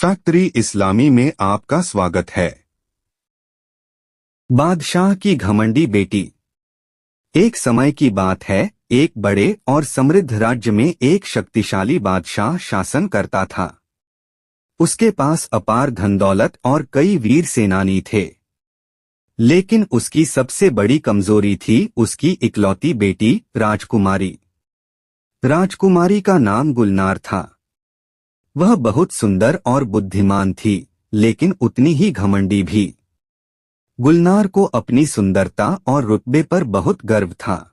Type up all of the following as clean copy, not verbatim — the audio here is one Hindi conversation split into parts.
फैक्ट्री इस्लामी में आपका स्वागत है। बादशाह की घमंडी बेटी। एक समय की बात है, एक बड़े और समृद्ध राज्य में एक शक्तिशाली बादशाह शासन करता था। उसके पास अपार धन दौलत और कई वीर सेनानी थे। लेकिन उसकी सबसे बड़ी कमजोरी थी उसकी इकलौती बेटी राजकुमारी। राजकुमारी का नाम गुलनार था। वह बहुत सुंदर और बुद्धिमान थी, लेकिन उतनी ही घमंडी भी। गुलनार को अपनी सुंदरता और रुतबे पर बहुत गर्व था।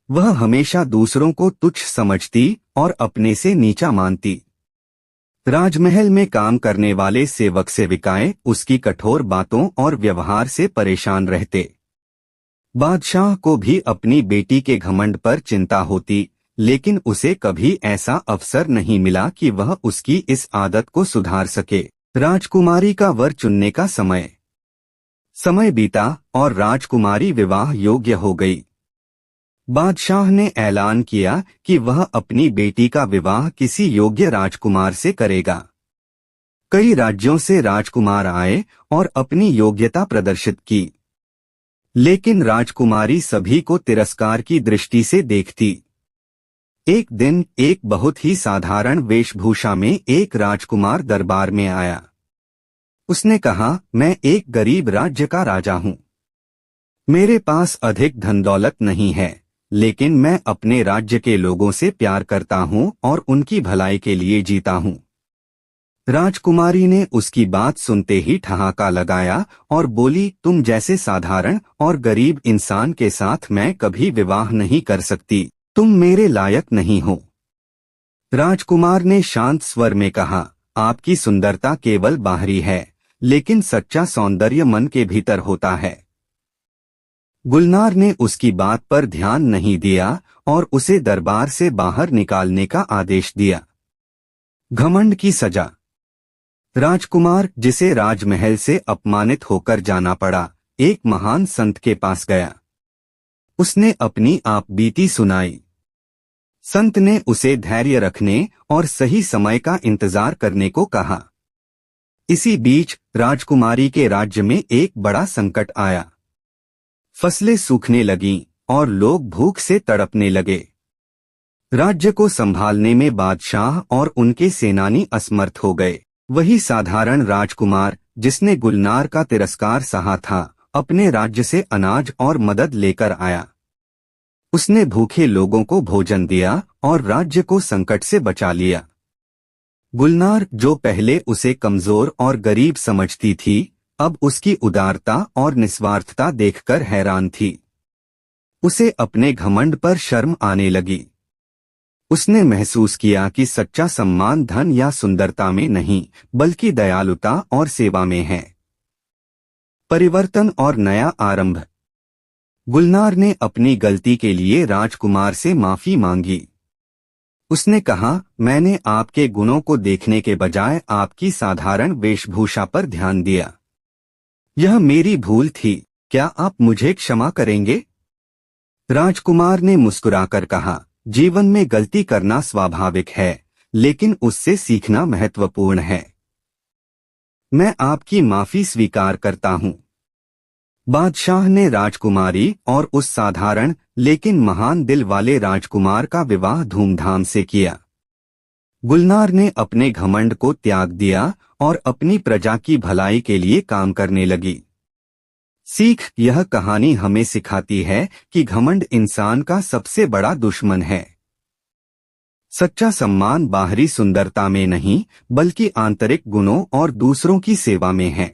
वह हमेशा दूसरों को तुच्छ समझती और अपने से नीचा मानती। राजमहल में काम करने वाले सेवक सेविकाएं उसकी कठोर बातों और व्यवहार से परेशान रहते। बादशाह को भी अपनी बेटी के घमंड पर चिंता होती, लेकिन उसे कभी ऐसा अवसर नहीं मिला कि वह उसकी इस आदत को सुधार सके। राजकुमारी का वर चुनने का समय बीता और राजकुमारी विवाह योग्य हो गई। बादशाह ने ऐलान किया कि वह अपनी बेटी का विवाह किसी योग्य राजकुमार से करेगा। कई राज्यों से राजकुमार आए और अपनी योग्यता प्रदर्शित की, लेकिन राजकुमारी सभी को तिरस्कार की दृष्टि से देखती। एक दिन एक बहुत ही साधारण वेशभूषा में एक राजकुमार दरबार में आया। उसने कहा, मैं एक गरीब राज्य का राजा हूँ। मेरे पास अधिक धन दौलत नहीं है, लेकिन मैं अपने राज्य के लोगों से प्यार करता हूँ और उनकी भलाई के लिए जीता हूँ। राजकुमारी ने उसकी बात सुनते ही ठहाका लगाया और बोली, तुम जैसे साधारण और गरीब इंसान के साथ मैं कभी विवाह नहीं कर सकती। तुम मेरे लायक नहीं हो। राजकुमार ने शांत स्वर में कहा, आपकी सुंदरता केवल बाहरी है, लेकिन सच्चा सौंदर्य मन के भीतर होता है। गुलनार ने उसकी बात पर ध्यान नहीं दिया और उसे दरबार से बाहर निकालने का आदेश दिया। घमंड की सजा। राजकुमार, जिसे राजमहल से अपमानित होकर जाना पड़ा, एक महान संत के पास गया। उसने अपनी आप बीती सुनाई। संत ने उसे धैर्य रखने और सही समय का इंतजार करने को कहा। इसी बीच राजकुमारी के राज्य में एक बड़ा संकट आया। फसलें सूखने लगीं और लोग भूख से तड़पने लगे। राज्य को संभालने में बादशाह और उनके सेनानी असमर्थ हो गए। वही साधारण राजकुमार, जिसने गुलनार का तिरस्कार सहा था, अपने राज्य से अनाज और मदद लेकर आया। उसने भूखे लोगों को भोजन दिया और राज्य को संकट से बचा लिया। गुलनार, जो पहले उसे कमजोर और गरीब समझती थी, अब उसकी उदारता और निस्वार्थता देखकर हैरान थी। उसे अपने घमंड पर शर्म आने लगी। उसने महसूस किया कि सच्चा सम्मान धन या सुंदरता में नहीं, बल्कि दयालुता और सेवा में है। परिवर्तन और नया आरंभ। गुलनार ने अपनी गलती के लिए राजकुमार से माफी मांगी। उसने कहा, मैंने आपके गुणों को देखने के बजाय आपकी साधारण वेशभूषा पर ध्यान दिया। यह मेरी भूल थी। क्या आप मुझे क्षमा करेंगे? राजकुमार ने मुस्कुराकर कहा, जीवन में गलती करना स्वाभाविक है, लेकिन उससे सीखना महत्वपूर्ण है। मैं आपकी माफी स्वीकार करता हूँ। बादशाह ने राजकुमारी और उस साधारण लेकिन महान दिल वाले राजकुमार का विवाह धूमधाम से किया। गुलनार ने अपने घमंड को त्याग दिया और अपनी प्रजा की भलाई के लिए काम करने लगी। सीख। यह कहानी हमें सिखाती है कि घमंड इंसान का सबसे बड़ा दुश्मन है। सच्चा सम्मान बाहरी सुंदरता में नहीं, बल्कि आंतरिक गुणों और दूसरों की सेवा में है।